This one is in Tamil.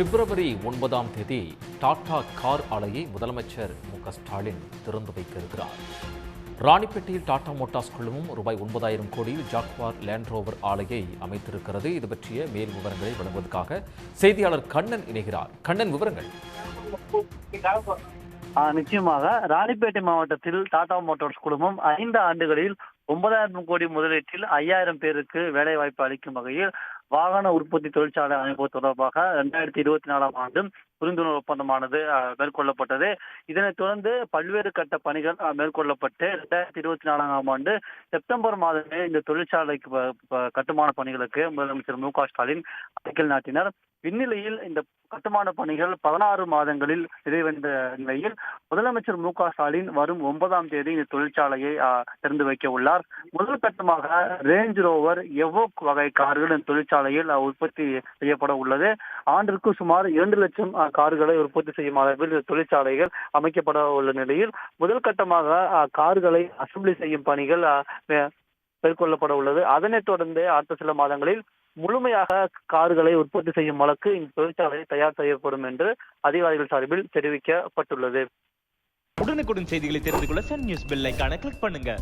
பிப்ரவரி 9ஆம் தேதி டாடா கார் ஆலையை முதலமைச்சர் மு.க.ஸ்டாலின் திறந்து வைக்க இருக்கிறார். ராணிப்பேட்டையில் டாடா மோட்டார்ஸ் குழுமம் ரூபாய் 9,000 கோடியில் ஜாக்வார் லேண்ட் ரோவர் ஆலையை அமைத்திருக்கிறது. இது பற்றிய மேல் விவரங்களை வழங்குவதற்காக செய்தியாளர் கண்ணன் இணைகிறார். கண்ணன், விவரங்கள். நிச்சயமாக ராணிப்பேட்டை மாவட்டத்தில் டாடா மோட்டார்ஸ் குழுமம் 5 ஆண்டுகளில் 9,000 கோடி முதலீட்டில் 5,000 பேருக்கு வேலை வாய்ப்பு அளிக்கும் வகையில் வாகன உற்பத்தி தொழிற்சாலை அமைப்பது தொடர்பாக 2024ஆம் ஆண்டு புரிந்துணர்வு ஒப்பந்தமானது மேற்கொள்ளப்பட்டது. இதனைத் தொடர்ந்து பல்வேறு கட்ட பணிகள் மேற்கொள்ளப்பட்டு 2024ஆம் ஆண்டு செப்டம்பர் மாதமே இந்த தொழிற்சாலைக்கு கட்டுமான பணிகளுக்கு முதலமைச்சர் மு.க.ஸ்டாலின் அடிக்கல் நாட்டினார். இந்நிலையில் இந்த கட்டுமான பணிகள் 16 மாதங்களில் நிறைவடைந்த நிலையில் முதலமைச்சர் மு.க.ஸ்டாலின் வரும் 9ஆம் தேதி இந்த தொழிற்சாலையை திறந்து வைக்க உள்ளார். முதல் கட்டமாக ரேஞ்ச் ரோவர் எவோக் வகை கார்கள் இந்த தொழிற்சாலையில் உற்பத்தி செய்யப்பட உள்ளது. ஆண்டிற்கு சுமார் 2 லட்சம் கார்களை உற்பத்தி செய்யும் அளவில் இந்த தொழிற்சாலைகள் அமைக்கப்பட உள்ள நிலையில் முதல் கட்டமாக கார்களை அசம்பிளி செய்யும் பணிகள் மேற்கொள்ளப்பட உள்ளது. அதனைத் தொடர்ந்து அடுத்த சில மாதங்களில் முழுமையாக கார்களை உற்பத்தி செய்யும் வழக்கு இந்த தொழிற்சாலை தயார் செய்யப்படும் என்று அதிகாரிகள் சார்பில் தெரிவிக்கப்பட்டுள்ளது. உடனுக்குடன் செய்திகளை தெரிந்து கொள்ள சன் நியூஸ் பெல் ஐகானை கிளிக் பண்ணுங்க.